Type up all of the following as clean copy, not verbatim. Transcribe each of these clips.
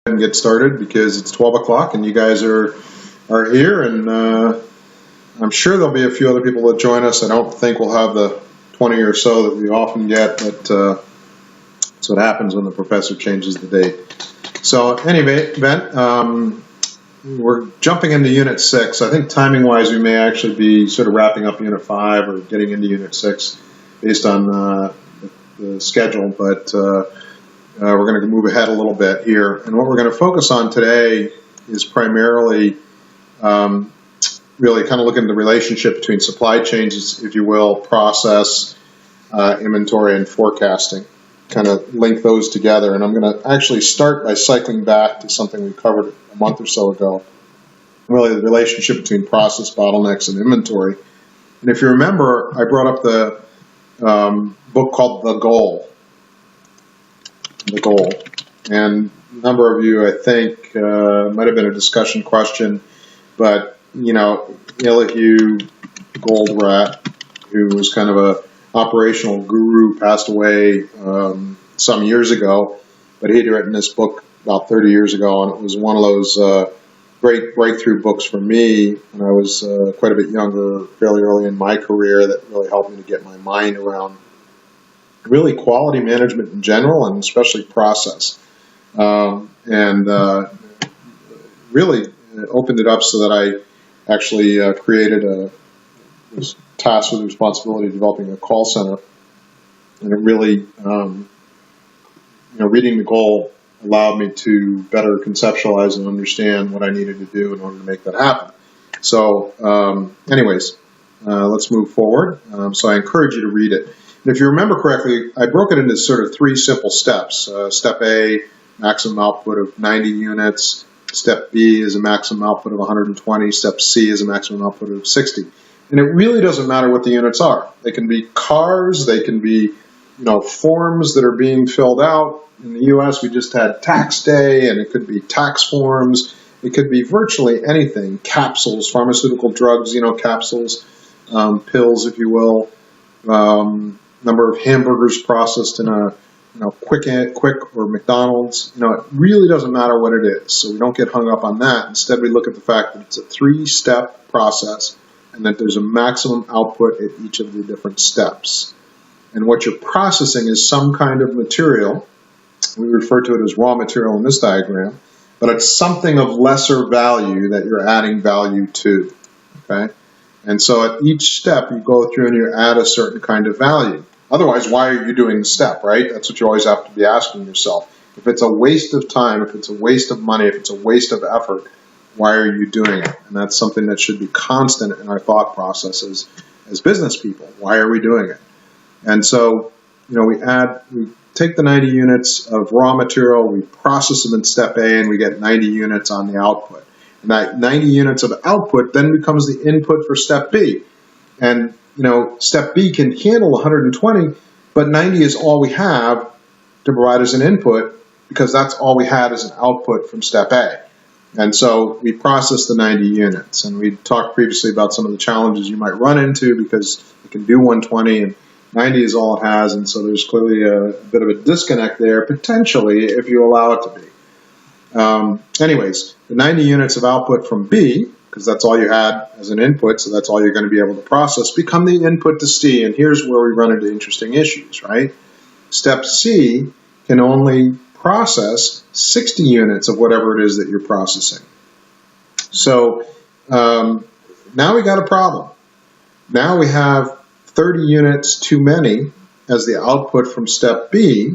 and get started because it's 12 o'clock and you guys are here, and I'm sure there'll be a few other people that join us. I don't think we'll have the 20 or so that we often get, but that's what happens when the professor changes the date. So anyway, we're jumping into Unit 6. I think timing-wise we may actually be sort of wrapping up Unit 5 or getting into Unit 6 based on the schedule, but we're going to move ahead a little bit here. And what we're going to focus on today is primarily really kind of looking at the relationship between supply chains, if you will, process, inventory, and forecasting. Kind of link those together. And I'm going to actually start by cycling back to something we covered a month or so ago, really the relationship between process, bottlenecks, and inventory. And if you remember, I brought up the book called The Goal. The Goal. And a number of you, I think, might have been a discussion question, but, you know, Elihu Goldratt, who was kind of a operational guru, passed away some years ago, but he'd written this book about 30 years ago, and it was one of those great breakthrough books for me when I was quite a bit younger, fairly early in my career, that really helped me to get my mind around really quality management in general, and especially process. Really opened it up so that I actually was tasked with the responsibility of developing a call center. And it really, reading The Goal allowed me to better conceptualize and understand what I needed to do in order to make that happen. So anyways, let's move forward. So I encourage you to read it. And if you remember correctly, I broke it into sort of three simple steps. Step A, maximum output of 90 units. Step B is a maximum output of 120. Step C is a maximum output of 60. And it really doesn't matter what the units are. They can be cars, they can be, forms that are being filled out. In the U.S., we just had tax day, and it could be tax forms. It could be virtually anything. Capsules, pharmaceutical drugs, capsules, pills, if you will. Number of hamburgers processed in a Quick or McDonald's. It really doesn't matter what it is. So we don't get hung up on that. Instead, we look at the fact that it's a three-step process and that there's a maximum output at each of the different steps. And what you're processing is some kind of material. We refer to it as raw material in this diagram, but it's something of lesser value that you're adding value to. Okay? And so at each step, you go through and you add a certain kind of value. Otherwise, why are you doing the step, right? That's what you always have to be asking yourself. If it's a waste of time, if it's a waste of money, if it's a waste of effort, why are you doing it? And that's something that should be constant in our thought processes as business people. Why are we doing it? And so, we take the 90 units of raw material, we process them in step A, and we get 90 units on the output. And that 90 units of output then becomes the input for step B. And step B can handle 120, but 90 is all we have to provide as an input because that's all we had as an output from step A. And so we process the 90 units. And we talked previously about some of the challenges you might run into because it can do 120 and 90 is all it has. And so there's clearly a bit of a disconnect there, potentially, if you allow it to be. Anyways, the 90 units of output from B, because that's all you had as an input, so that's all you're going to be able to process, become the input to C, and here's where we run into interesting issues, right? Step C can only process 60 units of whatever it is that you're processing. So now we got a problem. Now we have 30 units too many as the output from step B,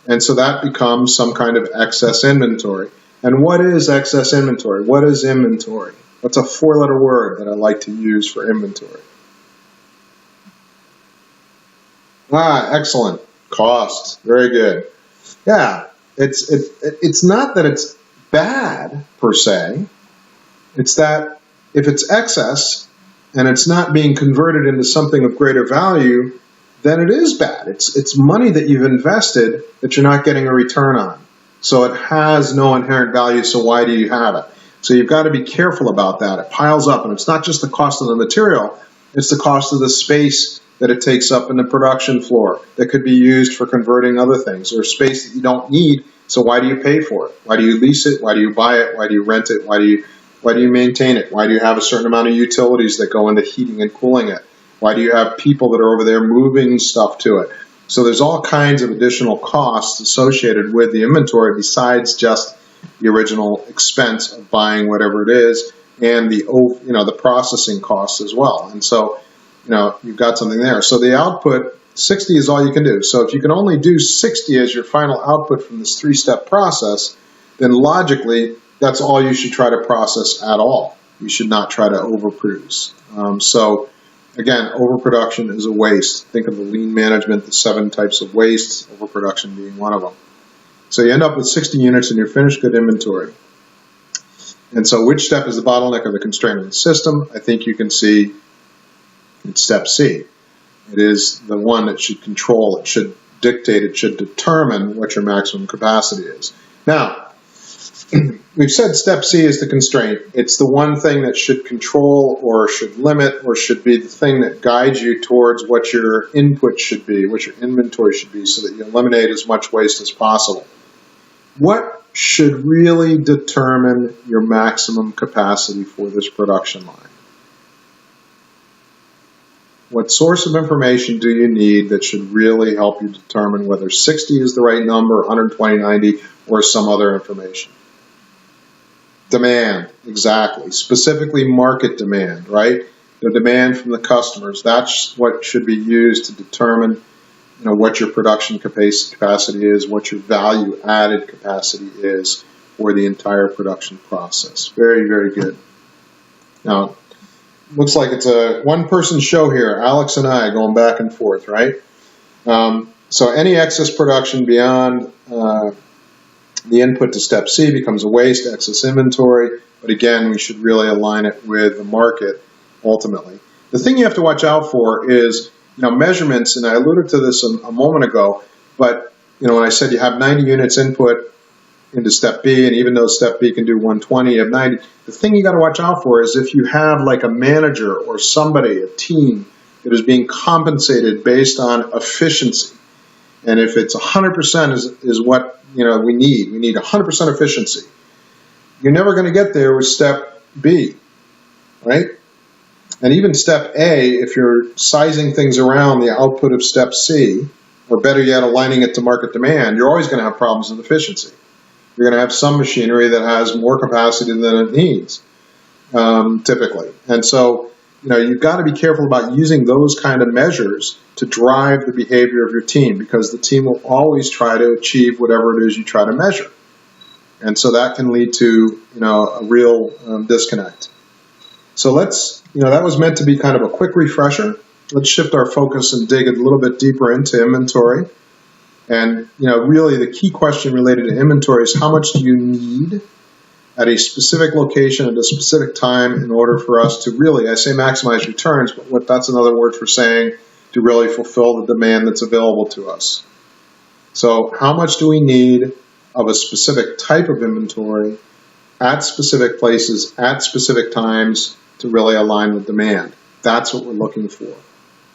and so that becomes some kind of excess inventory. And what is excess inventory? What is inventory? What's a four-letter word that I like to use for inventory? Excellent. Cost. Very good. Yeah, it's not that it's bad per se. It's that if it's excess and it's not being converted into something of greater value, then it is bad. It's money that you've invested that you're not getting a return on. So it has no inherent value, so why do you have it? So you've got to be careful about that. It piles up, and it's not just the cost of the material, it's the cost of the space that it takes up in the production floor that could be used for converting other things, or space that you don't need So why do you pay for it? Why do you lease it? Why do you buy it? Why do you rent it? Why do you maintain it? Why do you have a certain amount of utilities that go into heating and cooling it? Why do you have people that are over there moving stuff to it? So there's all kinds of additional costs associated with the inventory besides just the original expense of buying whatever it is, and the processing costs as well. And so, you've got something there. So the output, 60 is all you can do. So if you can only do 60 as your final output from this 3-step process, then logically, that's all you should try to process at all. You should not try to overproduce. So again, overproduction is a waste. Think of the lean management, the 7 types of wastes, overproduction being one of them. So you end up with 60 units in your finished good inventory. And so which step is the bottleneck or the constraint of the system? I think you can see it's step C. It is the one that should control, it should dictate, it should determine what your maximum capacity is. Now, we've said step C is the constraint. It's the one thing that should control or should limit or should be the thing that guides you towards what your input should be, what your inventory should be, so that you eliminate as much waste as possible. What should really determine your maximum capacity for this production line? What source of information do you need that should really help you determine whether 60 is the right number, 120, 90, or some other information? Demand, exactly. Specifically market demand, right? The demand from the customers. That's what should be used to determine what your production capacity is, what your value-added capacity is for the entire production process. Very, very good. Now, looks like it's a one-person show here, Alex and I going back and forth, right? So any excess production beyond the input to step C becomes a waste, excess inventory, but again, we should really align it with the market ultimately. The thing you have to watch out for is measurements, and I alluded to this a moment ago, but when I said you have 90 units input into step B, and even though step B can do 120, you have 90. The thing you got to watch out for is if you have like a manager or somebody, a team that is being compensated based on efficiency, and if it's 100% is what we need 100% efficiency. You're never going to get there with step B, right? And even step A, if you're sizing things around the output of step C, or better yet, aligning it to market demand, you're always going to have problems with efficiency. You're going to have some machinery that has more capacity than it needs, typically. And so, you've got to be careful about using those kind of measures to drive the behavior of your team, because the team will always try to achieve whatever it is you try to measure. And so that can lead to, a real disconnect. So that was meant to be kind of a quick refresher. Let's shift our focus and dig a little bit deeper into inventory. And, really the key question related to inventory is how much do you need at a specific location at a specific time in order for us to really, I say maximize returns, but that's another word for saying to really fulfill the demand that's available to us. So how much do we need of a specific type of inventory at specific places at specific times to really align with demand? That's what we're looking for.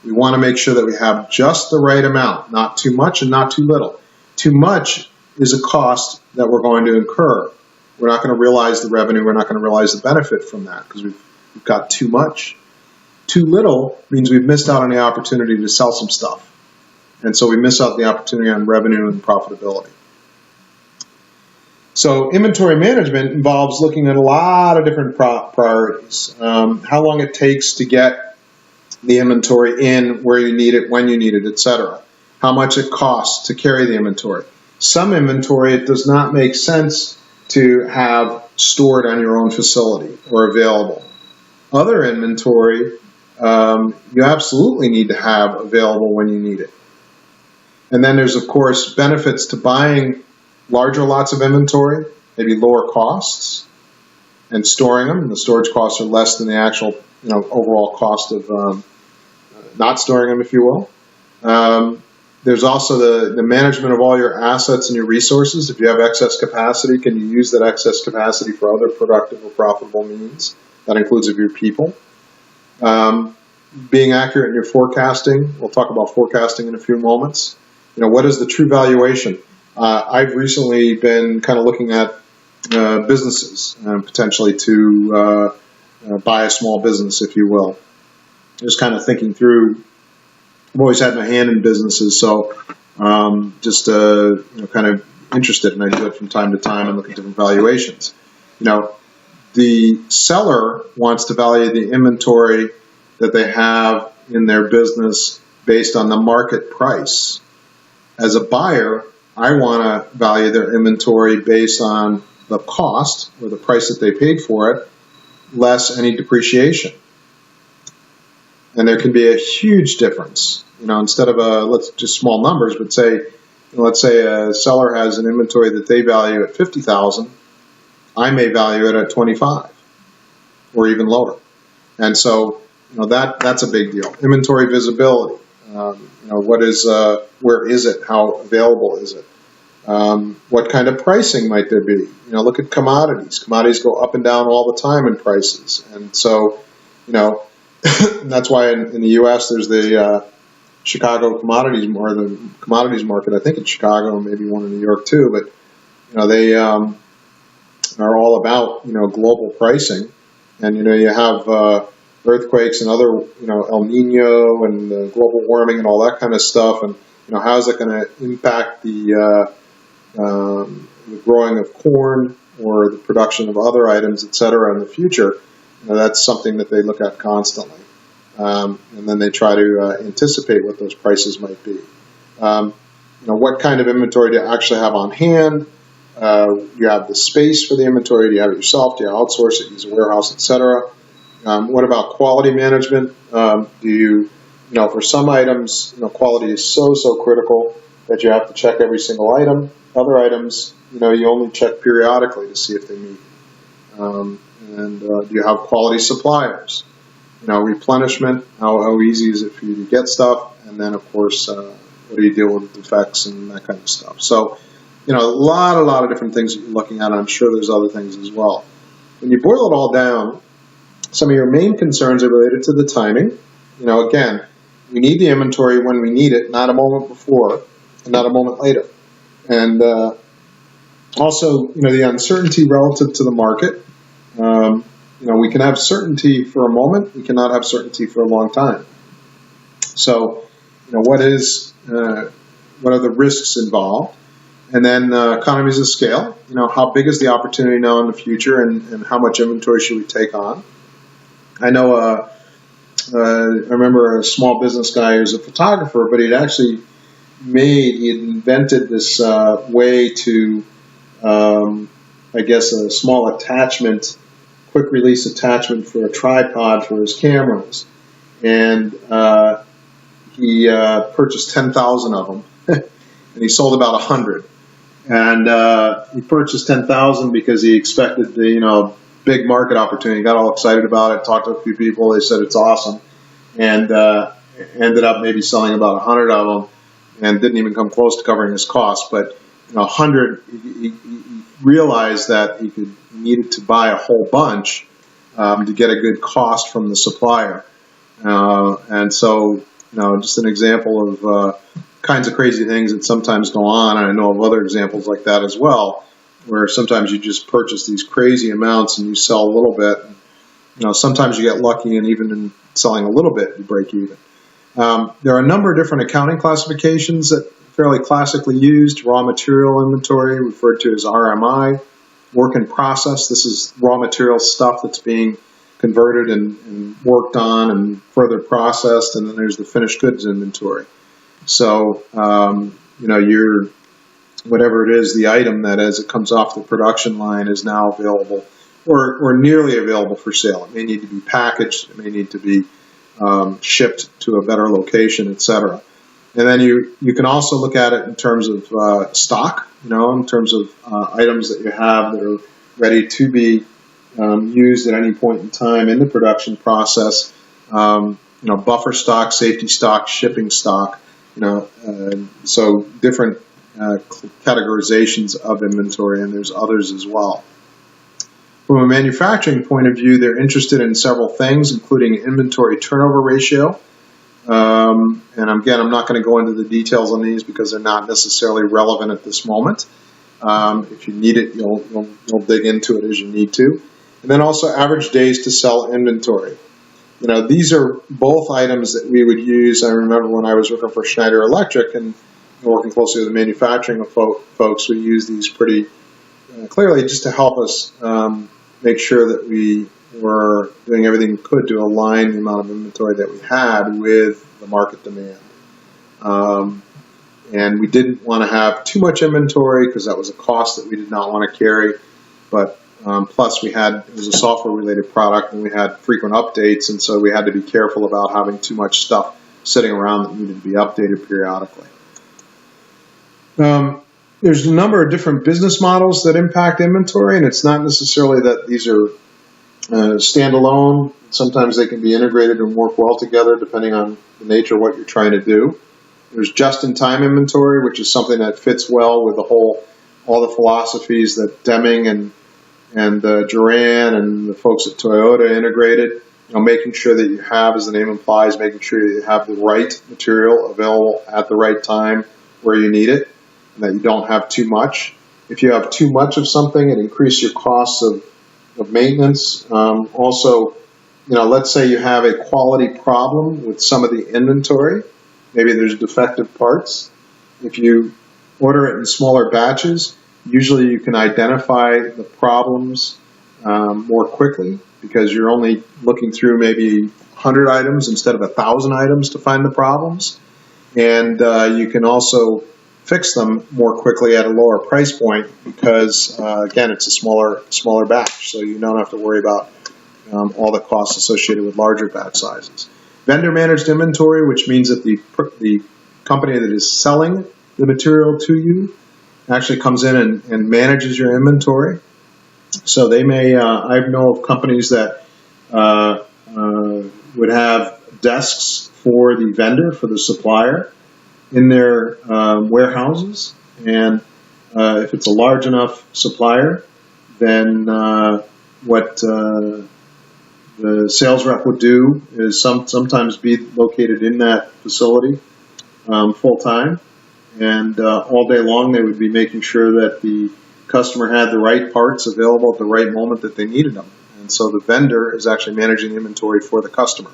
We want to make sure that we have just the right amount, not too much and not too little. Too much is a cost that we're going to incur. We're not going to realize the revenue. We're not going to realize the benefit from that because we've got too much. Too little means we've missed out on the opportunity to sell some stuff. And so we miss out the opportunity on revenue and profitability. So inventory management involves looking at a lot of different priorities. How long it takes to get the inventory in, where you need it, when you need it, etc. How much it costs to carry the inventory. Some inventory, it does not make sense to have stored on your own facility or available. Other inventory, you absolutely need to have available when you need it. And then there's, of course, benefits to buying larger lots of inventory, maybe lower costs, and storing them. The storage costs are less than the actual overall cost of not storing them, if you will. There's also the management of all your assets and your resources. If you have excess capacity, can you use that excess capacity for other productive or profitable means? That includes of your people. Being accurate in your forecasting. We'll talk about forecasting in a few moments. What is the true valuation? I've recently been kind of looking at businesses potentially to buy a small business, if you will. Just kind of thinking through. I've always had my hand in businesses, so just kind of interested, and I do it from time to time and look at different valuations. The seller wants to value the inventory that they have in their business based on the market price. As a buyer, I want to value their inventory based on the cost or the price that they paid for it, less any depreciation. And there can be a huge difference. Instead of let's just small numbers, but let's say a seller has an inventory that they value at $50,000. I may value it at 25 or even lower. And so, that's a big deal. Inventory visibility. What is, where is it? How available is it? What kind of pricing might there be? Look at commodities. Commodities go up and down all the time in prices. And so, that's why in the U.S. there's the Chicago commodities market. I think in Chicago, maybe one in New York too. But they are all about global pricing, and you have earthquakes and other El Nino and global warming and all that kind of stuff, and how is it going to impact the growing of corn or the production of other items, etc. in the future. That's something that they look at constantly, and then they try to anticipate what those prices might be. What kind of inventory do you actually have on hand? You have the space for the inventory. Do you have it yourself? Do you outsource it? Use a warehouse, etc. What about quality management? Do you, for some items, quality is so critical that you have to check every single item. Other items, you only check periodically to see if they meet. Do you have quality suppliers? Replenishment. How easy is it for you to get stuff? And then, of course, what do you deal with defects and that kind of stuff? So, a lot of different things that you're looking at. I'm sure there's other things as well. When you boil it all down, some of your main concerns are related to the timing. Again, we need the inventory when we need it, not a moment before, and not a moment later. And also, the uncertainty relative to the market. We can have certainty for a moment. We cannot have certainty for a long time. So, what are the risks involved? And then economies of scale. How big is the opportunity now in the future, and how much inventory should we take on? I know. I remember a small business guy who was a photographer, but he had invented this way to, a small attachment, quick release attachment for a tripod for his cameras. And he purchased 10,000 of them, and he sold about 100. And he purchased 10,000 because he expected the, big market opportunity. He got all excited about it, talked to a few people. They said it's awesome. And ended up maybe selling about 100 of them and didn't even come close to covering his costs. But 100, he realized that he needed to buy a whole bunch to get a good cost from the supplier. And so, just an example of kinds of crazy things that sometimes go on. And I know of other examples like that as well, where sometimes you just purchase these crazy amounts and you sell a little bit. Sometimes you get lucky, and even in selling a little bit, you break even. There are a number of different accounting classifications that are fairly classically used. Raw material inventory, referred to as RMI. Work in process, this is raw material stuff that's being converted and worked on and further processed. And then there's the finished goods inventory. So, you're whatever it is, the item that as it comes off the production line is now available or nearly available for sale. It may need to be packaged. It may need to be shipped to a better location, etc. And then you can also look at it in terms of stock, in terms of items that you have that are ready to be used at any point in time in the production process. Buffer stock, safety stock, shipping stock. So different categorizations of inventory, and there's others as well. From a manufacturing point of view, they're interested in several things, including inventory turnover ratio. And again, I'm not going to go into the details on these because they're not necessarily relevant at this moment. If you need it, you'll dig into it as you need to. And then also average days to sell inventory. These are both items that we would use. I remember when I was working for Schneider Electric and working closely with the manufacturing folks, we use these pretty clearly just to help us make sure that we were doing everything we could to align the amount of inventory that we had with the market demand. And we didn't want to have too much inventory because that was a cost that we did not want to carry. But plus it was a software-related product and we had frequent updates, and so we had to be careful about having too much stuff sitting around that needed to be updated periodically. There's a number of different business models that impact inventory, and it's not necessarily that these are standalone. Sometimes they can be integrated and work well together depending on the nature of what you're trying to do. There's just-in-time inventory, which is something that fits well with all the philosophies that Deming and Duran and the folks at Toyota integrated. Making sure that you have, as the name implies, making sure that you have the right material available at the right time where you need it, and that you don't have too much. If you have too much of something, it increases your costs of maintenance. Also, let's say you have a quality problem with some of the inventory. Maybe there's defective parts. If you order it in smaller batches, usually you can identify the problems more quickly because you're only looking through maybe 100 items instead of 1,000 items to find the problems. And you can also fix them more quickly at a lower price point because, again, it's a smaller batch, so you don't have to worry about all the costs associated with larger batch sizes. Vendor managed inventory, which means that the company that is selling the material to you actually comes in and manages your inventory. So they may, I know of companies that would have desks for the vendor, for the supplier, in their warehouses. And if it's a large enough supplier, then what the sales rep would do is sometimes be located in that facility full time. And all day long, they would be making sure that the customer had the right parts available at the right moment that they needed them. And so the vendor is actually managing the inventory for the customer.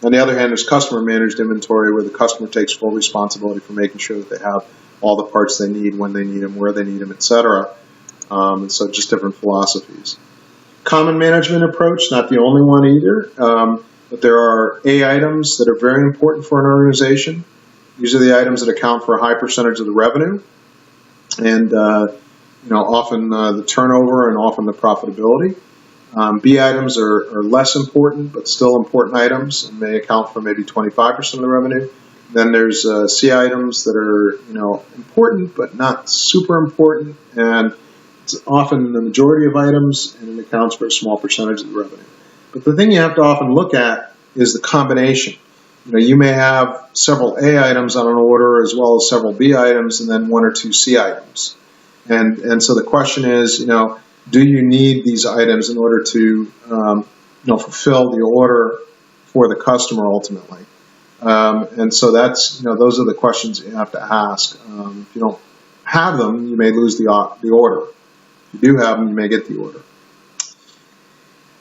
On the other hand, there's customer managed inventory where the customer takes full responsibility for making sure that they have all the parts they need, when they need them, where they need them, etc. And so just different philosophies. Common management approach, not the only one either, but there are A items that are very important for an organization. These are the items that account for a high percentage of the revenue, and often the turnover and often the profitability. B items are less important, but still important items, and may account for maybe 25% of the revenue. Then there's C items that are important, but not super important, and it's often the majority of items, and it accounts for a small percentage of the revenue. But the thing you have to often look at is the combination. You may have several A items on an order as well as several B items and then one or two C items. And so the question is, do you need these items in order to fulfill the order for the customer ultimately? And so that's, those are the questions you have to ask. If you don't have them, you may lose the order. If you do have them, you may get the order.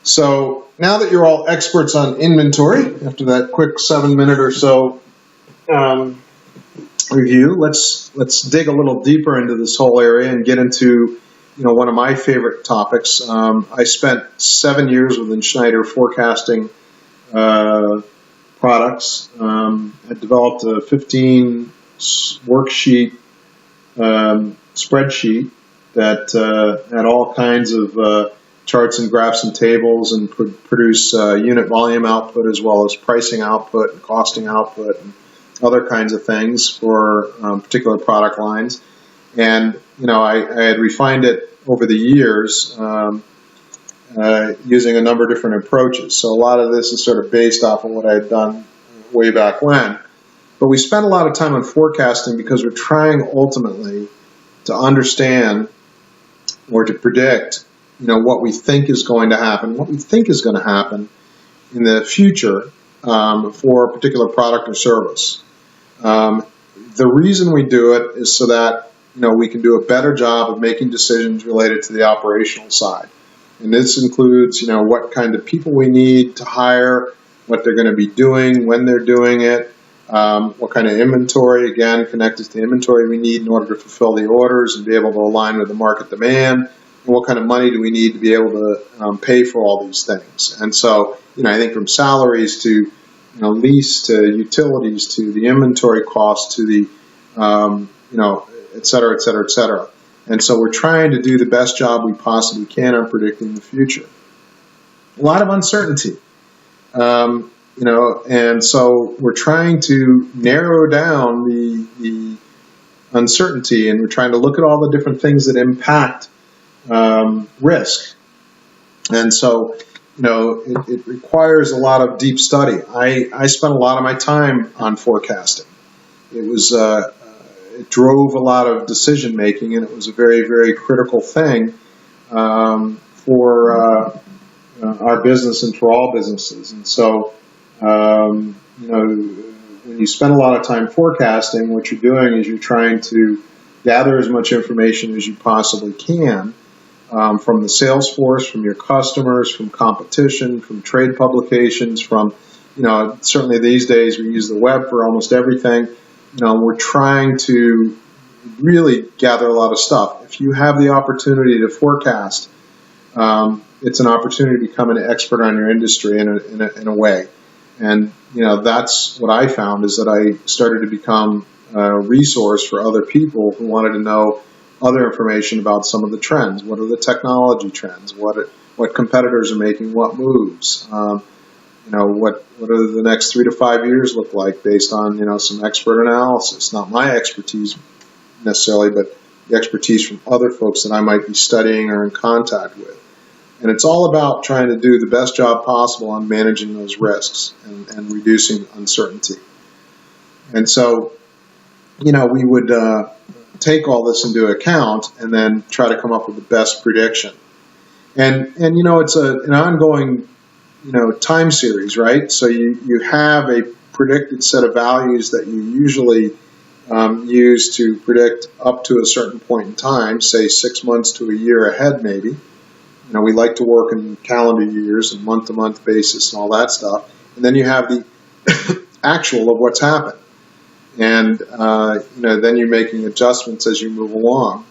So now that you're all experts on inventory, after that quick 7-minute or so review, let's dig a little deeper into this whole area and get into one of my favorite topics. I spent 7 years within Schneider forecasting products. I developed a 15 worksheet spreadsheet that had all kinds of charts and graphs and tables, and could produce unit volume output as well as pricing output and costing output and other kinds of things for particular product lines. And I had refined it over the years using a number of different approaches. So a lot of this is sort of based off of what I had done way back when. But we spent a lot of time on forecasting because we're trying ultimately to understand or to predict what we think is going to happen. What we think is going to happen in the future for a particular product or service. The reason we do it is so that we can do a better job of making decisions related to the operational side. And this includes what kind of people we need to hire, what they're going to be doing, when they're doing it, what kind of inventory, again, connected to the inventory we need in order to fulfill the orders and be able to align with the market demand, and what kind of money do we need to be able to pay for all these things. And so, I think from salaries to lease to utilities to the inventory costs to the, et cetera, et cetera, et cetera. And so we're trying to do the best job we possibly can on predicting the future. A lot of uncertainty, and so we're trying to narrow down the uncertainty, and we're trying to look at all the different things that impact risk. And so, it requires a lot of deep study. I spent a lot of my time on forecasting. It drove a lot of decision making, and it was a very, very critical thing for our business and for all businesses. And so, when you spend a lot of time forecasting, what you're doing is you're trying to gather as much information as you possibly can from the sales force, from your customers, from competition, from trade publications, from, certainly these days we use the web for almost everything. We're trying to really gather a lot of stuff. If you have the opportunity to forecast, it's an opportunity to become an expert on your industry in a way. And, that's what I found, is that I started to become a resource for other people who wanted to know other information about some of the trends. What are the technology trends? What competitors are making what moves? What do the next 3 to 5 years look like based on, some expert analysis? Not my expertise necessarily, but the expertise from other folks that I might be studying or in contact with. And it's all about trying to do the best job possible on managing those risks and reducing uncertainty. And so, we would take all this into account and then try to come up with the best prediction. And it's an ongoing time series, right? So you have a predicted set of values that you usually use to predict up to a certain point in time, say 6 months to a year ahead maybe. We like to work in calendar years and month-to-month basis and all that stuff. And then you have the actual of what's happened. And, then you're making adjustments as you move along.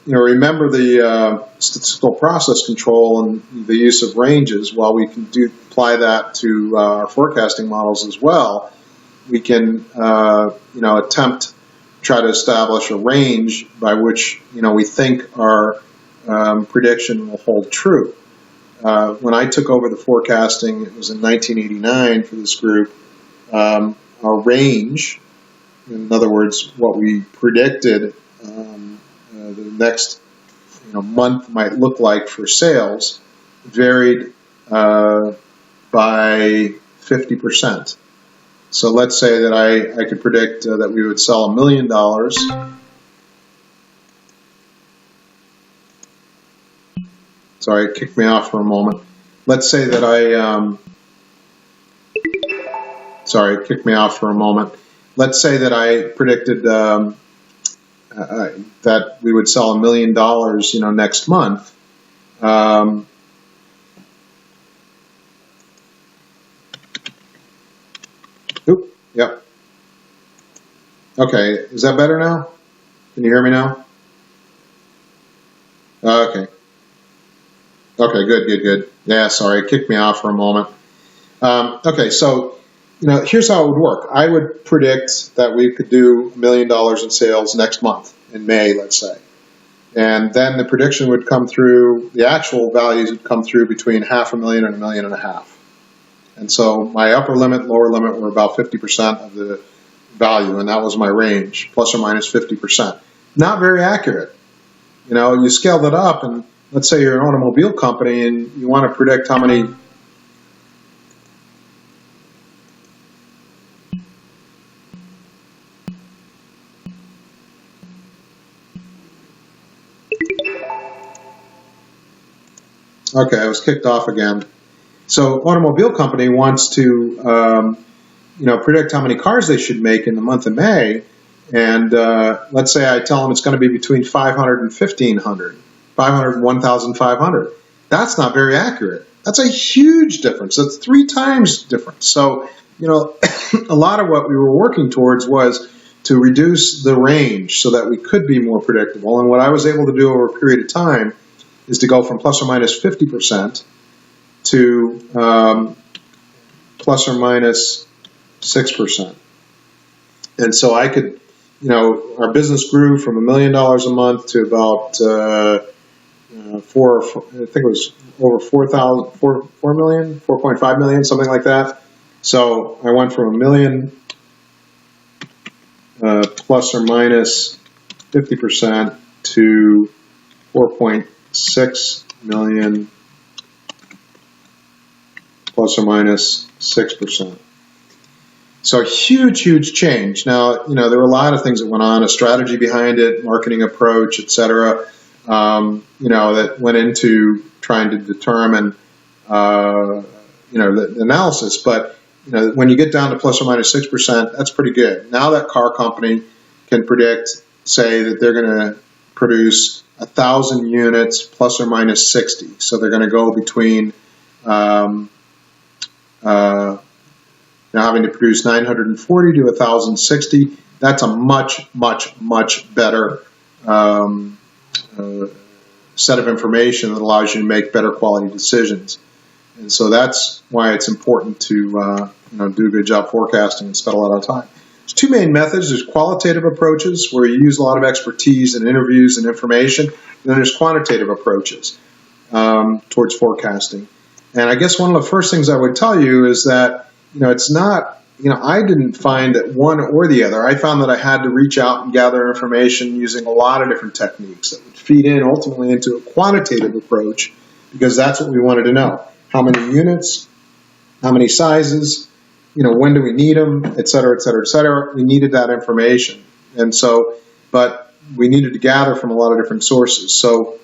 Remember the statistical process control and the use of ranges. While we can apply that to our forecasting models as well, we can, attempt to try to establish a range by which, we think our prediction will hold true. When I took over the forecasting, it was in 1989 for this group, our range, in other words, what we predicted the next month might look like for sales, varied by 50%. So let's say that I could predict that we would sell $1 million. Sorry, it kicked me off for a moment. Let's say that Let's say that I predicted that we would sell $1 million, next month. Yep. Okay, is that better now? Can you hear me now? Okay. Okay, good. Yeah, sorry, it kicked me off for a moment. Okay, so, here's how it would work. I would predict that we could do $1 million in sales next month, in May, let's say. And then the prediction would come through, the actual values would come through between $500,000 and $1.5 million. And so my upper limit, lower limit were about 50% of the value, and that was my range, plus or minus 50%. Not very accurate. You scaled it up, and let's say you're an automobile company and you want to predict how many Okay, I was kicked off again. So automobile company wants to predict how many cars they should make in the month of May. And let's say I tell them it's going to be between 500 and 1,500, 500 and 1,500. That's not very accurate. That's a huge difference. That's 3 times difference. So, a lot of what we were working towards was to reduce the range so that we could be more predictable. And what I was able to do over a period of time is to go from plus or minus 50% to plus or minus 6%. And so I could, our business grew from $1 million a month to about I think it was over 4 million, 4.5 million, something like that. So I went from $1 million plus or minus 50% to 4.6 million plus or minus 6%. So a huge, huge change. Now, there were a lot of things that went on, a strategy behind it, marketing approach, et cetera, that went into trying to determine, the analysis. But, when you get down to plus or minus 6%, that's pretty good. Now that car company can predict, say, that they're going to produce 1,000 units plus or minus 60. So they're going to go between having to produce 940 to 1,060. That's a much, much, much better set of information that allows you to make better quality decisions. And so that's why it's important to do a good job forecasting and spend a lot of time. There's 2 main methods. There's qualitative approaches, where you use a lot of expertise and interviews and information. And then there's quantitative approaches towards forecasting. And I guess one of the first things I would tell you is that, it's not, I didn't find that one or the other. I found that I had to reach out and gather information using a lot of different techniques that would feed in ultimately into a quantitative approach, because that's what we wanted to know. How many units, how many sizes, when do we need them, et cetera, et cetera, et cetera. We needed that information. And so, but we needed to gather from a lot of different sources. So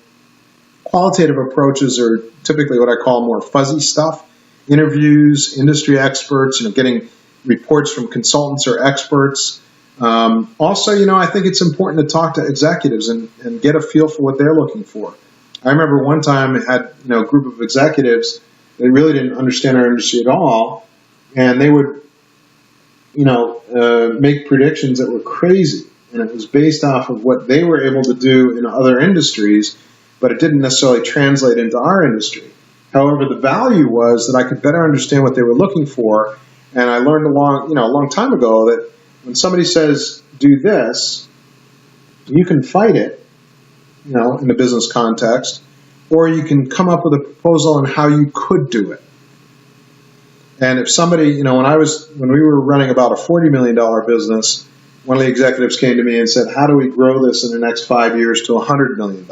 qualitative approaches are typically what I call more fuzzy stuff. Interviews, industry experts, getting reports from consultants or experts. Also, I think it's important to talk to executives and get a feel for what they're looking for. I remember one time I had a group of executives. They really didn't understand our industry at all, and they would make predictions that were crazy, and it was based off of what they were able to do in other industries, but it didn't necessarily translate into our industry. However, the value was that I could better understand what they were looking for, and I learned a long time ago that when somebody says, do this, you can fight it, in the business context, or you can come up with a proposal on how you could do it. And if somebody, when we were running about a $40 million business, one of the executives came to me and said, how do we grow this in the next 5 years to $100 million?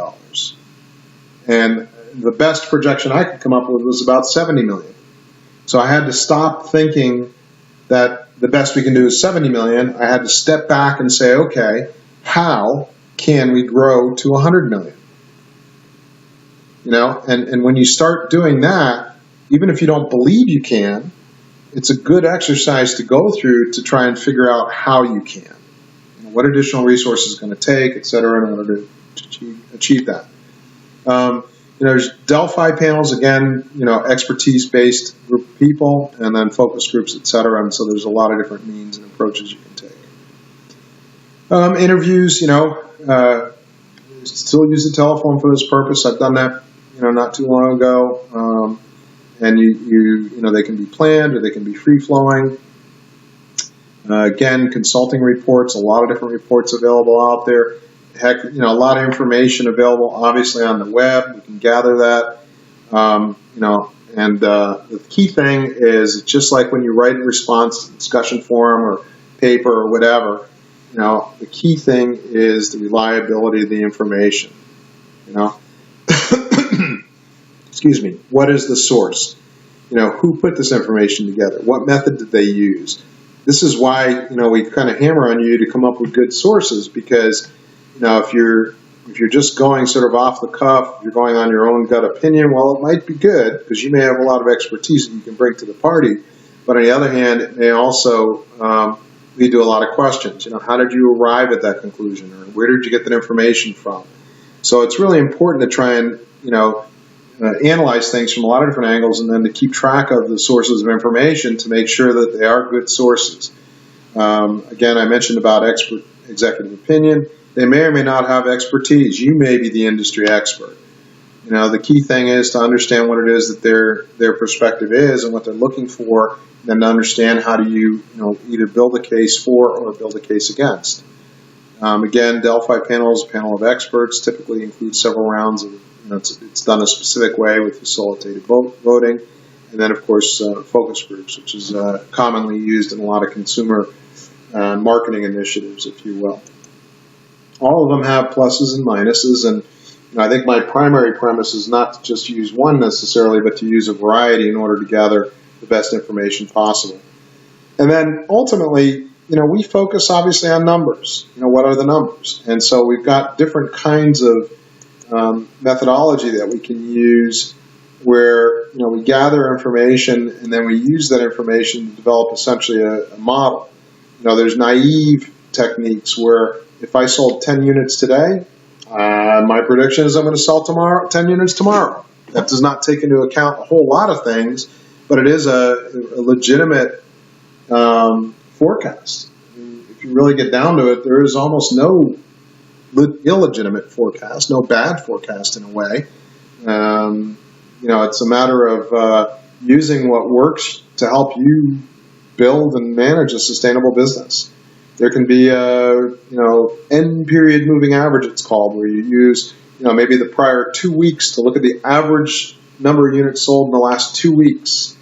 And the best projection I could come up with was about 70 million. So I had to stop thinking that the best we can do is 70 million. I had to step back and say, okay, how can we grow to 100 million? And when you start doing that, even if you don't believe you can, it's a good exercise to go through to try and figure out how you can. What additional resources it's going to take, et cetera, in order to achieve that. There's Delphi panels, again, expertise-based group of people, and then focus groups, et cetera. And so there's a lot of different means and approaches you can take. Interviews, still use the telephone for this purpose. I've done that, not too long ago. And they can be planned or they can be free-flowing. Again, consulting reports, a lot of different reports available out there. Heck, a lot of information available, obviously, on the web. We can gather that, and the key thing is, just like when you write a response discussion forum or paper or whatever, the key thing is the reliability of the information, Excuse me. What is the source? Who put this information together? What method did they use? This is why, we kind of hammer on you to come up with good sources, because if you're If you're just going sort of off the cuff, you're going on your own gut opinion, well, it might be good because you may have a lot of expertise that you can bring to the party. But on the other hand, it may also lead to a lot of questions. How did you arrive at that conclusion, or where did you get that information from? So it's really important to try and analyze things from a lot of different angles, and then to keep track of the sources of information to make sure that they are good sources. Again, I mentioned about expert executive opinion. They may or may not have expertise. You may be the industry expert. The key thing is to understand what it is that their perspective is and what they're looking for, and then to understand how do you either build a case for or build a case against. Again, Delphi panel is a panel of experts. Typically includes several rounds of, it's done a specific way with facilitated voting, and then of course focus groups, which is commonly used in a lot of consumer marketing initiatives, if you will. All of them have pluses and minuses, and I think my primary premise is not to just use one necessarily, but to use a variety in order to gather the best information possible. And then ultimately, we focus obviously on numbers. What are the numbers? And so we've got different kinds of methodology that we can use where, we gather information and then we use that information to develop essentially a model. There's naive techniques where if I sold 10 units today, my prediction is I'm going to sell 10 units tomorrow. That does not take into account a whole lot of things, but it is a legitimate forecast. If you really get down to it, there is almost no illegitimate forecast, no bad forecast in a way. It's a matter of using what works to help you build and manage a sustainable business. There can be a, end period moving average, it's called, where you use, maybe the prior 2 weeks to look at the average number of units sold in the last 2 weeks.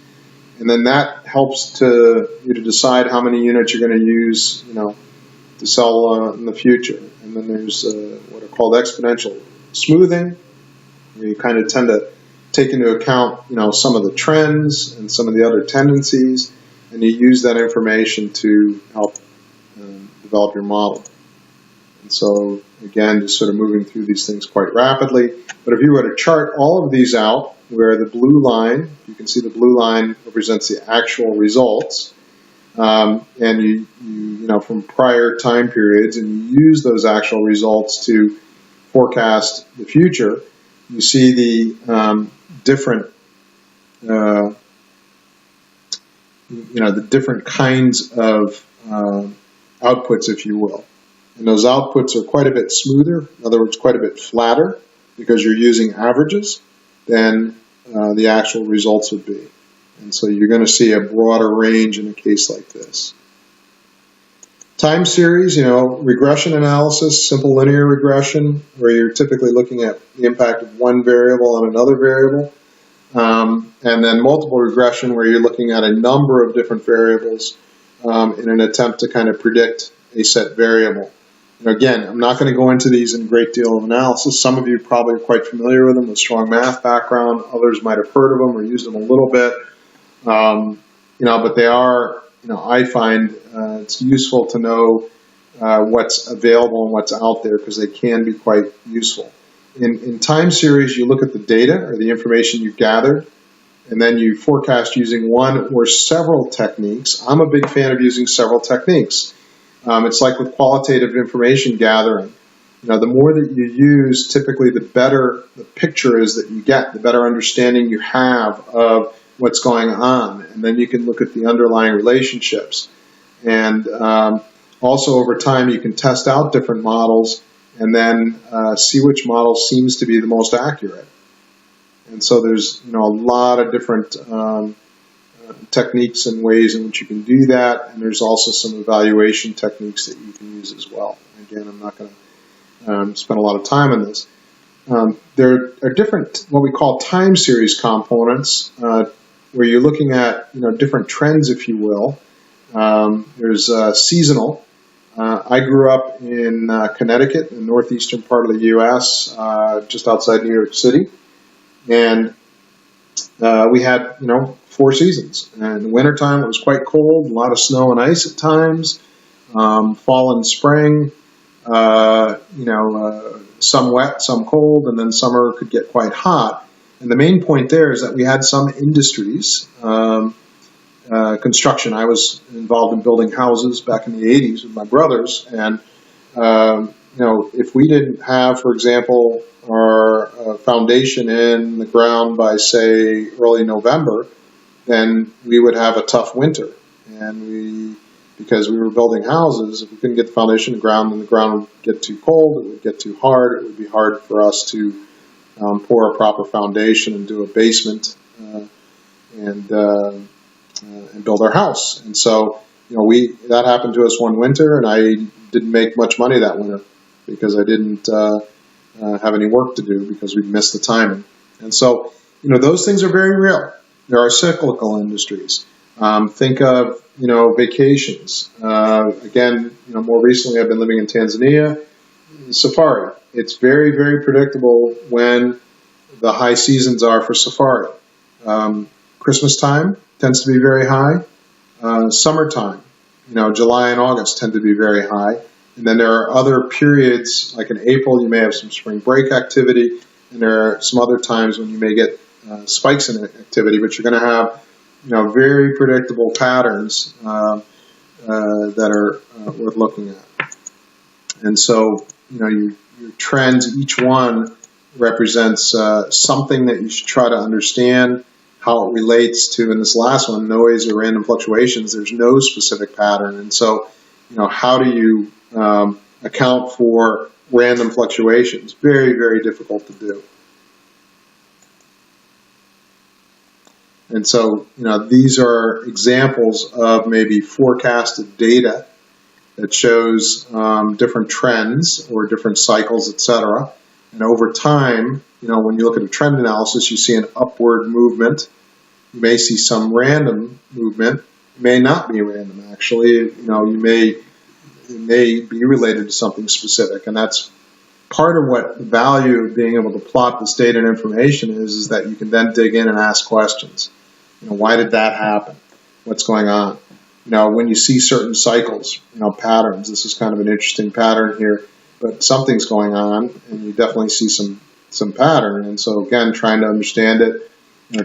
And then that helps you to decide how many units you're going to use, to sell in the future. And then there's what are called exponential smoothing, where you kind of tend to take into account, some of the trends and some of the other tendencies, and you use that information to help develop your model. And so, again, just sort of moving through these things quite rapidly. But if you were to chart all of these out, where the blue line, you can see the blue line represents the actual results, and you from prior time periods, and you use those actual results to forecast the future, you see the different the different kinds of outputs, if you will. And those outputs are quite a bit smoother, in other words, quite a bit flatter, because you're using averages than the actual results would be. And so you're going to see a broader range in a case like this. Time series, regression analysis, simple linear regression, where you're typically looking at the impact of one variable on another variable. And then multiple regression, where you're looking at a number of different variables in an attempt to kind of predict a set variable. Again, I'm not going to go into these in a great deal of analysis. Some of you probably are quite familiar with them with strong math background. Others might have heard of them or used them a little bit. But they are, I find it's useful to know what's available and what's out there, because they can be quite useful. In time series, you look at the data or the information you've gathered, and then you forecast using one or several techniques. I'm a big fan of using several techniques. It's like with qualitative information gathering. The more that you use, typically the better the picture is that you get, the better understanding you have of what's going on. And then you can look at the underlying relationships. And also over time, you can test out different models and then see which model seems to be the most accurate. And so there's a lot of different techniques and ways in which you can do that, and there's also some evaluation techniques that you can use as well. Again, I'm not going to spend a lot of time on this. There are different, what we call time series components, where you're looking at different trends, if you will. There's seasonal. I grew up in Connecticut, in the northeastern part of the U.S., just outside New York City, and we had 4 seasons. And in the wintertime, it was quite cold, a lot of snow and ice at times. Fall and spring, some wet, some cold, and then summer could get quite hot. And the main point there is that we had some industries, construction. I was involved in building houses back in the 80s with my brothers, and if we didn't have, for example, our foundation in the ground by, say, early November, then we would have a tough winter. And because we were building houses, if we couldn't get the foundation in the ground, then the ground would get too cold, it would get too hard, it would be hard for us to pour a proper foundation and do a basement and build our house. And so, that happened to us one winter, and I didn't make much money that winter because I didn't have any work to do because we'd missed the timing. And so, those things are very real. There are cyclical industries. Think of, vacations. Again, more recently I've been living in Tanzania. Safari. It's very, very predictable when the high seasons are for safari. Christmas time tends to be very high. Summertime, July and August tend to be very high. And then there are other periods, like in April, you may have some spring break activity, and there are some other times when you may get spikes in activity, but you're going to have, very predictable patterns that are worth looking at. And so, your trends, each one represents something that you should try to understand how it relates to, in this last one, noise or random fluctuations. There's no specific pattern. And so, how do you account for random fluctuations? Very, very difficult to do. And so, these are examples of maybe forecasted data that shows different trends or different cycles, etc. And over time, when you look at a trend analysis, you see an upward movement. You may see some random movement. It may not be random, actually. It may be related to something specific. And that's part of what the value of being able to plot this data and information is that you can then dig in and ask questions. Why did that happen? What's going on? When you see certain cycles, patterns, this is kind of an interesting pattern here, but something's going on, and you definitely see some pattern. And so, again, trying to understand it,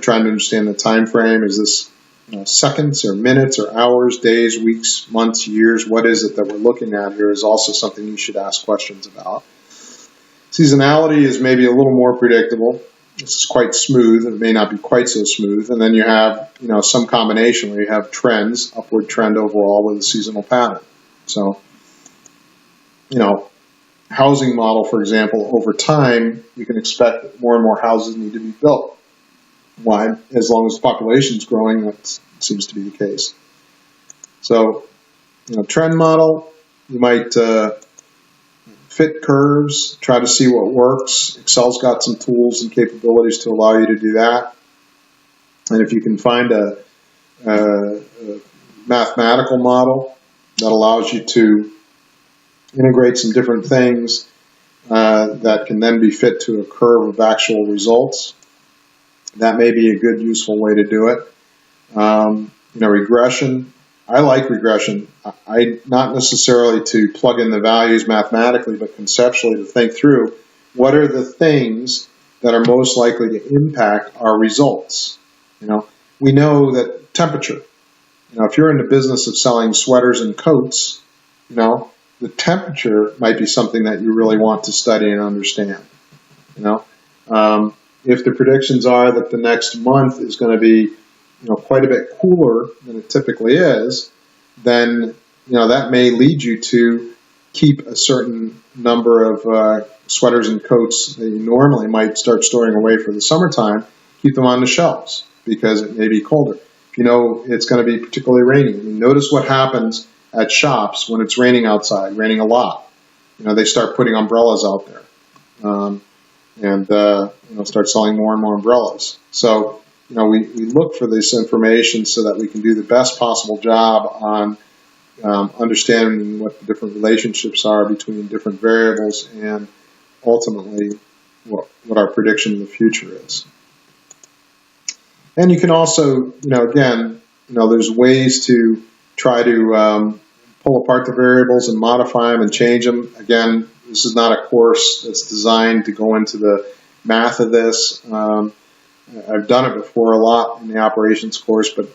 trying to understand the time frame. Is this seconds or minutes or hours, days, weeks, months, years? What is it that we're looking at here is also something you should ask questions about. Seasonality is maybe a little more predictable. This is quite smooth. It may not be quite so smooth. And then you have, some combination where you have trends, upward trend overall with a seasonal pattern. So, housing model, for example, over time, you can expect that more and more houses need to be built. Why? As long as the population is growing, that seems to be the case. So, trend model, you might fit curves, try to see what works. Excel's got some tools and capabilities to allow you to do that. And if you can find a mathematical model that allows you to integrate some different things that can then be fit to a curve of actual results, that may be a good, useful way to do it. Regression. I like regression. Not necessarily to plug in the values mathematically, but conceptually to think through what are the things that are most likely to impact our results. We know that temperature. If you're in the business of selling sweaters and coats, the temperature might be something that you really want to study and understand. If the predictions are that the next month is going to be quite a bit cooler than it typically is, then that may lead you to keep a certain number of sweaters and coats that you normally might start storing away for the summertime, keep them on the shelves because it may be colder. If it's going to be particularly rainy, notice what happens at shops when it's raining outside, raining a lot. They start putting umbrellas out there and start selling more and more umbrellas. So we look for this information so that we can do the best possible job on understanding what the different relationships are between different variables and ultimately what our prediction in the future is. And you can also, there's ways to try to pull apart the variables and modify them and change them. Again, This is not a course that's designed to go into the math of this. I've done it before a lot in the operations course, but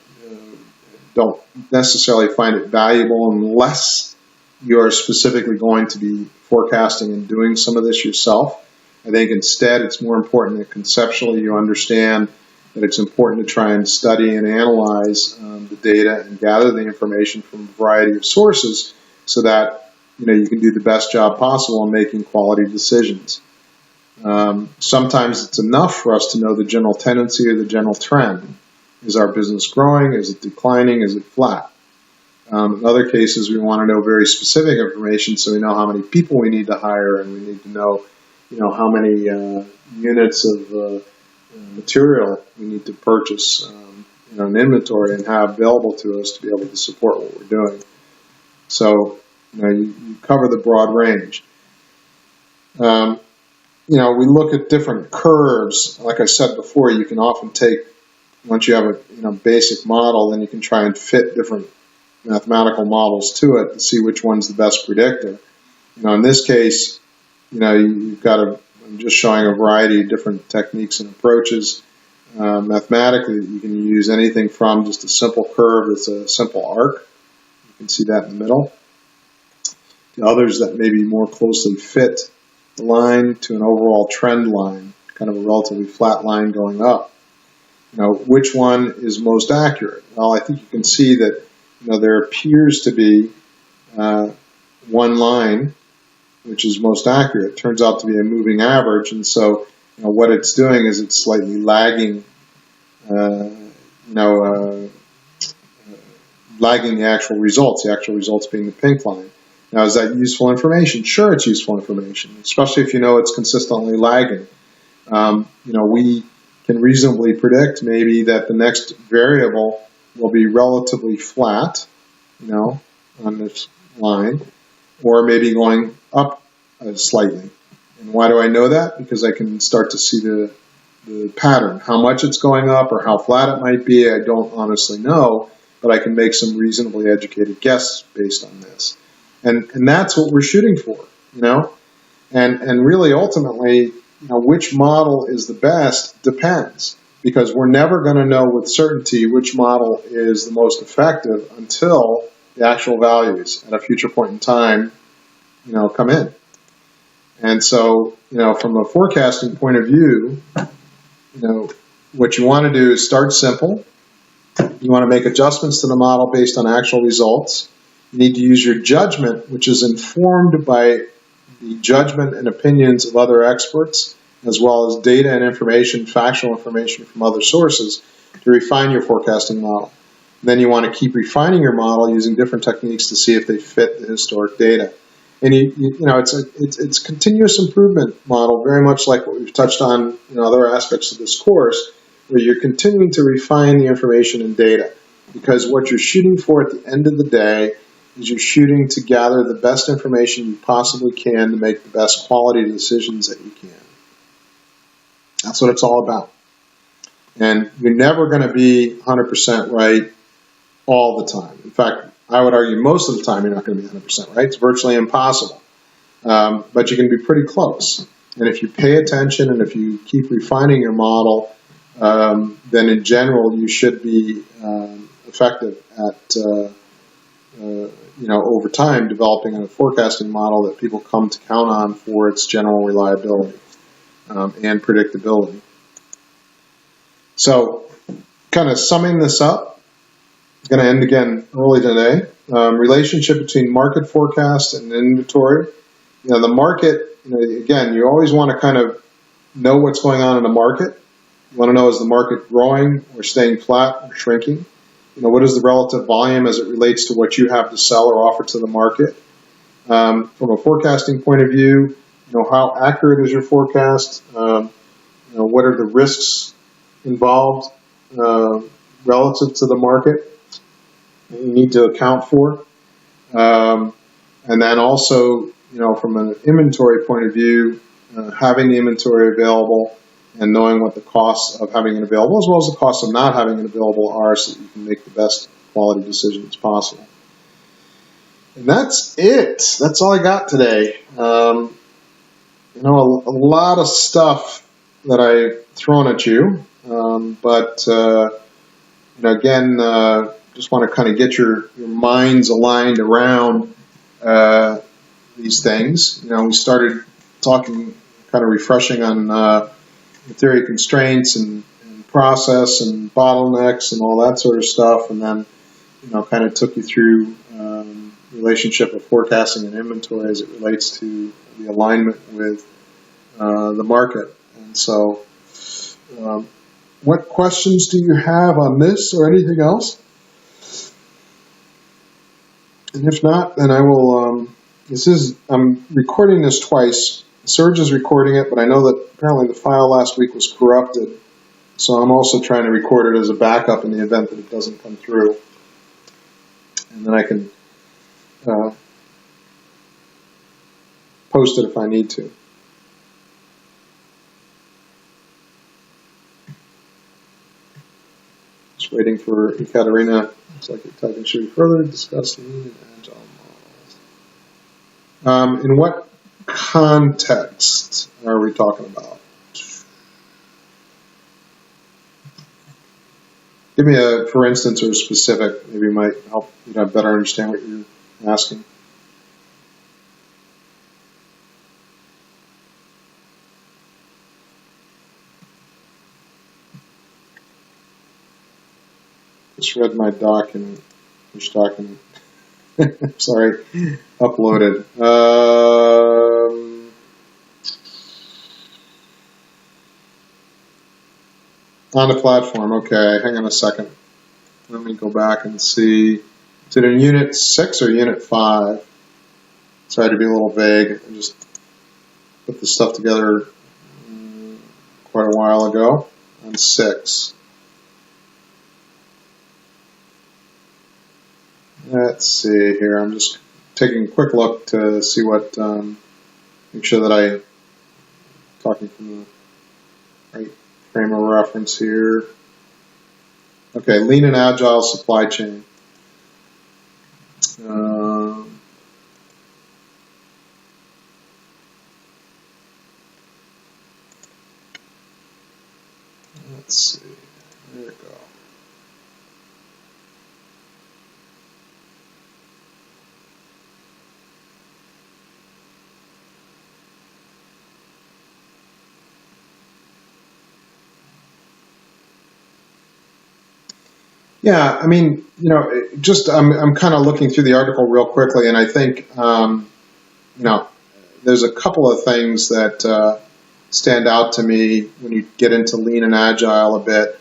don't necessarily find it valuable unless you are specifically going to be forecasting and doing some of this yourself. I think instead it's more important that conceptually you understand that it's important to try and study and analyze the data and gather the information from a variety of sources so that you can do the best job possible in making quality decisions. Sometimes it's enough for us to know the general tendency or the general trend. Is our business growing? Is it declining? Is it flat? In other cases, we want to know very specific information so we know how many people we need to hire, and we need to know, how many units of material we need to purchase, in inventory and have available to us to be able to support what we're doing. So, you cover the broad range. We look at different curves. Like I said before, you can often take, once you have a basic model, then you can try and fit different mathematical models to it to see which one's the best predictor. In this case, you've got I'm just showing a variety of different techniques and approaches. Mathematically, you can use anything from just a simple curve that's a simple arc. You can see that in the middle. To others that maybe more closely fit the line to an overall trend line, kind of a relatively flat line going up. Which one is most accurate? Well, I think you can see that there appears to be one line which is most accurate. It turns out to be a moving average, and so what it's doing is it's slightly lagging, lagging the actual results being the pink line. Now, is that useful information? Sure, it's useful information, especially if it's consistently lagging. We can reasonably predict maybe that the next variable will be relatively flat, on this line, or maybe going up slightly. And why do I know that? Because I can start to see the pattern. How much it's going up or how flat it might be, I don't honestly know, but I can make some reasonably educated guess based on this. And that's what we're shooting for, And really, ultimately, which model is the best depends, because we're never going to know with certainty which model is the most effective until the actual values at a future point in time, come in. And so, from a forecasting point of view, what you want to do is start simple. You want to make adjustments to the model based on actual results. You need to use your judgment, which is informed by the judgment and opinions of other experts, as well as data and information, factual information from other sources, to refine your forecasting model. Then you want to keep refining your model using different techniques to see if they fit the historic data. And it's a continuous improvement model, very much like what we've touched on in other aspects of this course, where you're continuing to refine the information and data. Because what you're shooting for at the end of the day is you're shooting to gather the best information you possibly can to make the best quality decisions that you can. That's what it's all about. And you're never going to be 100% right all the time. In fact, I would argue most of the time you're not going to be 100% right. It's virtually impossible. But you can be pretty close. And if you pay attention and if you keep refining your model, then in general you should be effective at over time developing a forecasting model that people come to count on for its general reliability and predictability. So, kind of summing this up, I'm going to end again early today. Relationship between market forecast and inventory. The market, again, you always want to kind of know what's going on in the market. You want to know, is the market growing or staying flat or shrinking? What is the relative volume as it relates to what you have to sell or offer to the market? From a forecasting point of view, how accurate is your forecast? What are the risks involved relative to the market that you need to account for? And then also, from an inventory point of view, having the inventory available and knowing what the costs of having it available, as well as the costs of not having it available, are, so that you can make the best quality decisions possible. And that's it. That's all I got today. a lot of stuff that I've thrown at you, but again, just want to kind of get your minds aligned around these things. We started talking, kind of refreshing on the theory of constraints and process and bottlenecks and all that sort of stuff, and then kind of took you through relationship of forecasting and inventory as it relates to the alignment with the market. And so, what questions do you have on this or anything else? And if not, then I will. I'm recording this twice. Serge is recording it, but I know that apparently the file last week was corrupted. So I'm also trying to record it as a backup in the event that it doesn't come through. And then I can post it if I need to. Just waiting for Ekaterina. Looks like you're typing. Should we further discuss lean and agile models? In what context are we talking about? Give me a, for instance, or a specific. Maybe might help you better understand what you're asking. Just read my document. Which document? Sorry, uploaded. On the platform, okay, hang on a second. Let me go back and see. Is it in Unit 6 or Unit 5? Sorry to be a little vague. I just put this stuff together quite a while ago on 6. Let's see here. I'm just taking a quick look to see what, make sure that I'm talking from the right frame of reference here. Okay, lean and agile supply chain. Let's see. There we go. Yeah, I mean, just I'm kind of looking through the article real quickly, and I think, there's a couple of things that stand out to me when you get into lean and agile a bit.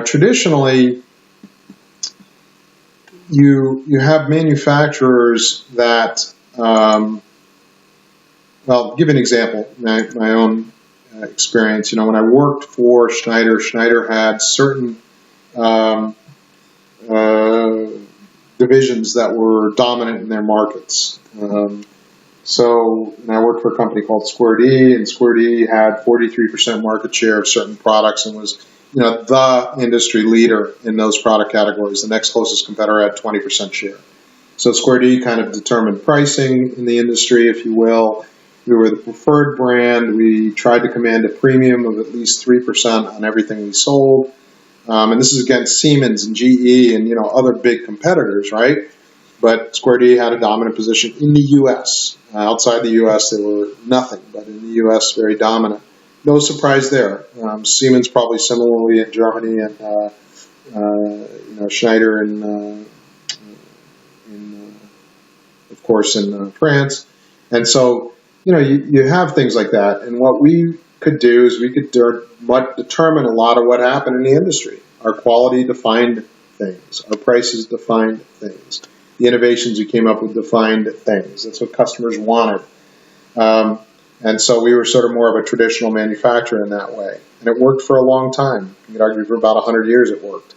Traditionally, you have manufacturers that, well, I'll give an example, my own experience. When I worked for Schneider had certain divisions that were dominant in their markets. So I worked for a company called Square D, and Square D had 43% market share of certain products and was, the industry leader in those product categories. The next closest competitor had 20% share. So Square D kind of determined pricing in the industry, if you will. We were the preferred brand. We tried to command a premium of at least 3% on everything we sold. And this is against Siemens and GE and, other big competitors, right? But Square D had a dominant position in the U.S. Outside the U.S., they were nothing, but in the U.S., very dominant. No surprise there. Siemens probably similarly in Germany and, Schneider of course, in France. And so, you have things like that. And what we could do is we could determine a lot of what happened in the industry. Our quality defined things. Our prices defined things. The innovations we came up with defined things. That's what customers wanted. And so we were sort of more of a traditional manufacturer in that way. And it worked for a long time. You could argue for about 100 years it worked.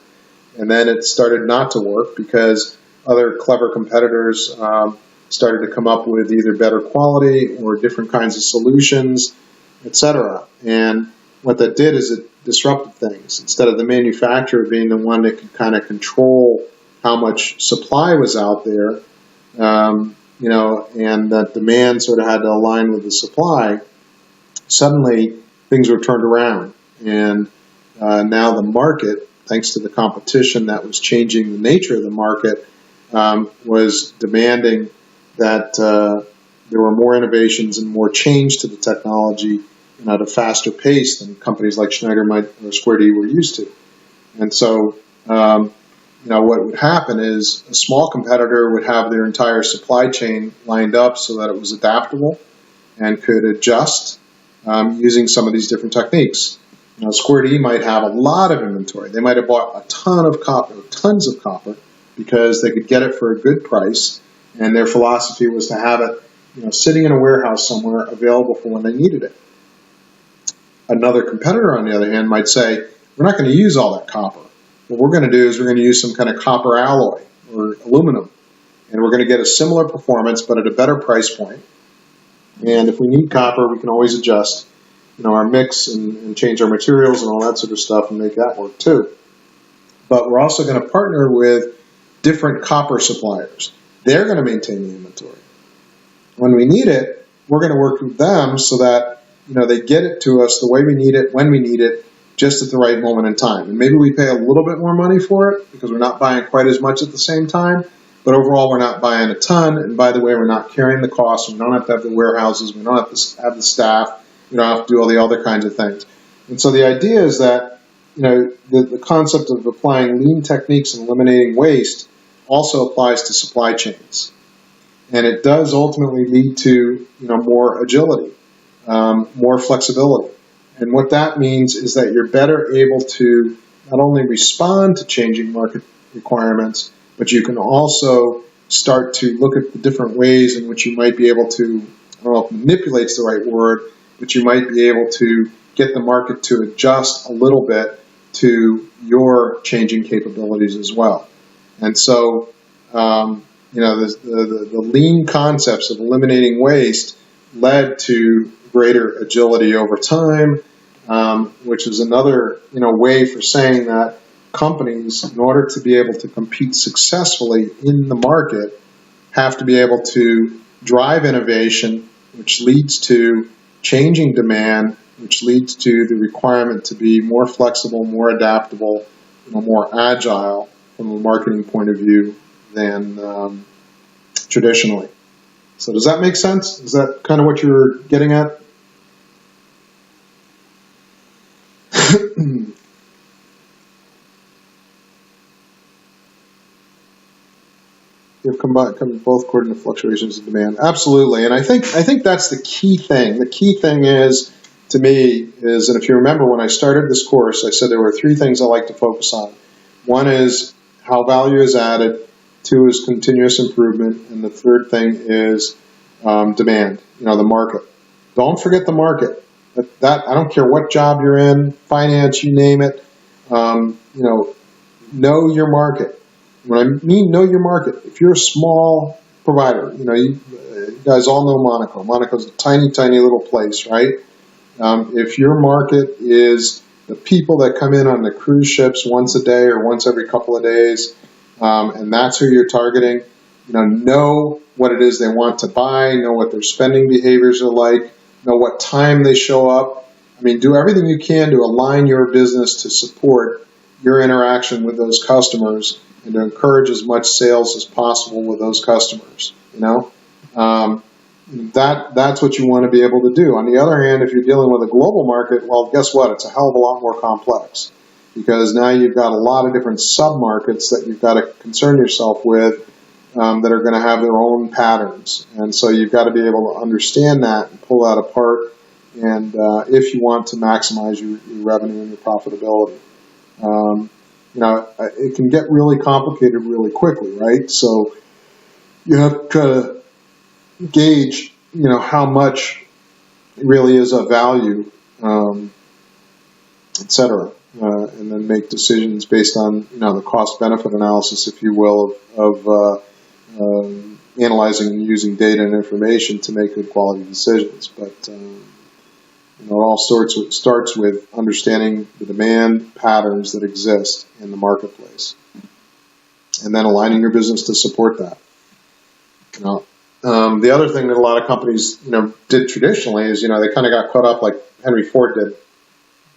And then it started not to work because other clever competitors started to come up with either better quality or different kinds of solutions, etc. And what that did is it disrupted things. Instead of the manufacturer being the one that could kind of control how much supply was out there, and that demand sort of had to align with the supply, suddenly things were turned around. And now the market, thanks to the competition that was changing the nature of the market, was demanding that there were more innovations and more change to the technology and at a faster pace than companies like Schneider or Square D were used to. And so, what would happen is a small competitor would have their entire supply chain lined up so that it was adaptable and could adjust using some of these different techniques. Square D might have a lot of inventory. They might have bought a ton of copper, tons of copper, because they could get it for a good price, and their philosophy was to have it, sitting in a warehouse somewhere, available for when they needed it. Another competitor, on the other hand, might say, we're not going to use all that copper. What we're going to do is we're going to use some kind of copper alloy or aluminum, and we're going to get a similar performance but at a better price point. And if we need copper, we can always adjust our mix and change our materials and all that sort of stuff and make that work too. But we're also going to partner with different copper suppliers. They're going to maintain the inventory. When we need it, we're going to work with them so that they get it to us the way we need it, when we need it, just at the right moment in time. And maybe we pay a little bit more money for it because we're not buying quite as much at the same time, but overall we're not buying a ton. And by the way, we're not carrying the costs. We don't have to have the warehouses. We don't have to have the staff. We don't have to do all the other kinds of things. And so the idea is that the concept of applying lean techniques and eliminating waste also applies to supply chains. And it does ultimately lead to more agility, more flexibility. And what that means is that you're better able to not only respond to changing market requirements, but you can also start to look at the different ways in which you might be able to, I don't know if manipulate's the right word, but you might be able to get the market to adjust a little bit to your changing capabilities as well. And so, the lean concepts of eliminating waste led to greater agility over time, which is another, way for saying that companies, in order to be able to compete successfully in the market, have to be able to drive innovation, which leads to changing demand, which leads to the requirement to be more flexible, more adaptable, more agile from a marketing point of view than traditionally. So does that make sense? Is that kind of what you're getting at? You've combined both according to fluctuations of demand. Absolutely, and I think that's the key thing. The key thing is, to me, is, and if you remember when I started this course, I said there were three things I like to focus on. One is how value is added. Two is continuous improvement, and the third thing is demand. The market. Don't forget the market. That I don't care what job you're in, finance, you name it. Know your market. When I mean know your market, if you're a small provider, you guys all know Monaco. Monaco's a tiny, tiny little place, right? If your market is the people that come in on the cruise ships once a day or once every couple of days, and that's who you're targeting, know what it is they want to buy, know what their spending behaviors are like, know what time they show up. Do everything you can to align your business to support your interaction with those customers and to encourage as much sales as possible with those customers. That's what you want to be able to do. On the other hand, if you're dealing with a global market, well, guess what? It's a hell of a lot more complex because now you've got a lot of different sub-markets that you've got to concern yourself with that are going to have their own patterns. And so you've got to be able to understand that and pull that apart and if you want to maximize your revenue and your profitability. It can get really complicated really quickly, right? So you have to gauge, how much really is of value, et cetera, and then make decisions based on, the cost-benefit analysis, if you will, of analyzing and using data and information to make good quality decisions. But it all starts with understanding the demand patterns that exist in the marketplace, and then aligning your business to support that. The other thing that a lot of companies, did traditionally is, they kind of got caught up like Henry Ford did.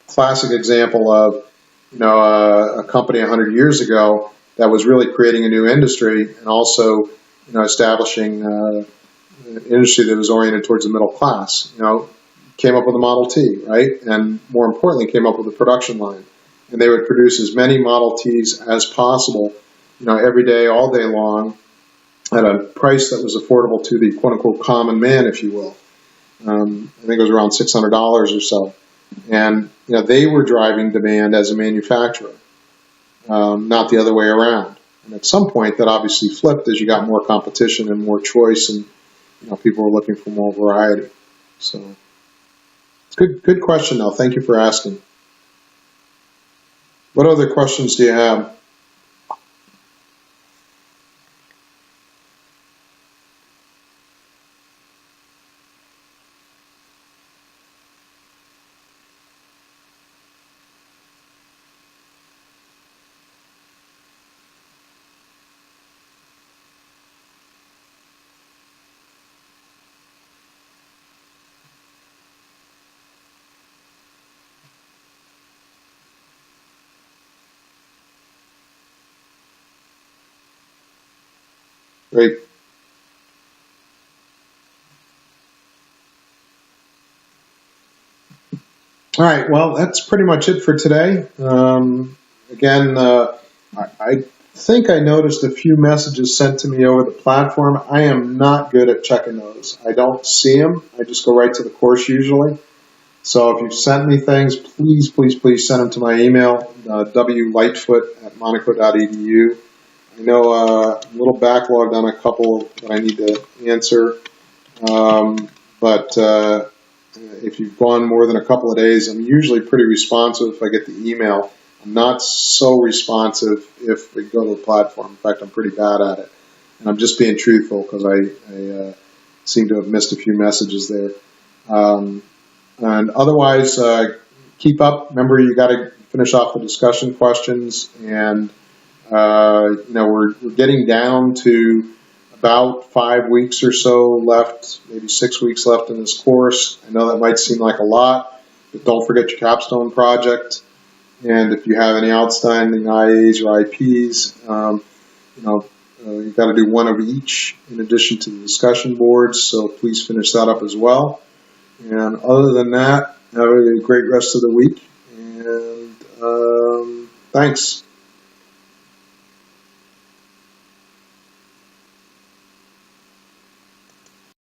Classic example of, a company 100 years ago that was really creating a new industry and also, establishing an industry that was oriented towards the middle class. Came up with a Model T, right? And more importantly, came up with a production line. And they would produce as many Model Ts as possible, every day, all day long, at a price that was affordable to the quote-unquote common man, if you will. I think it was around $600 or so. And, they were driving demand as a manufacturer, not the other way around. And at some point, that obviously flipped as you got more competition and more choice, and, people were looking for more variety. So, it's good question, though. Thank you for asking. What other questions do you have? Great. All right, well, that's pretty much it for today. Again, I think I noticed a few messages sent to me over the platform. I am not good at checking those. I don't see them. I just go right to the course usually. So if you've sent me things, please, please, please send them to my email, wlightfoot@monaco.edu. I know I'm a little backlogged on a couple that I need to answer, but if you've gone more than a couple of days, I'm usually pretty responsive if I get the email. I'm not so responsive if we go to the platform. In fact, I'm pretty bad at it. And I'm just being truthful because I seem to have missed a few messages there. And otherwise, keep up. Remember, you got to finish off the discussion questions, and we're getting down to about 5 weeks or so left, maybe 6 weeks left in this course. I know that might seem like a lot, but don't forget your capstone project. And if you have any outstanding IAs or IPs, you've got to do one of each in addition to the discussion boards, so please finish that up as well. And other than that, have a great rest of the week, and thanks.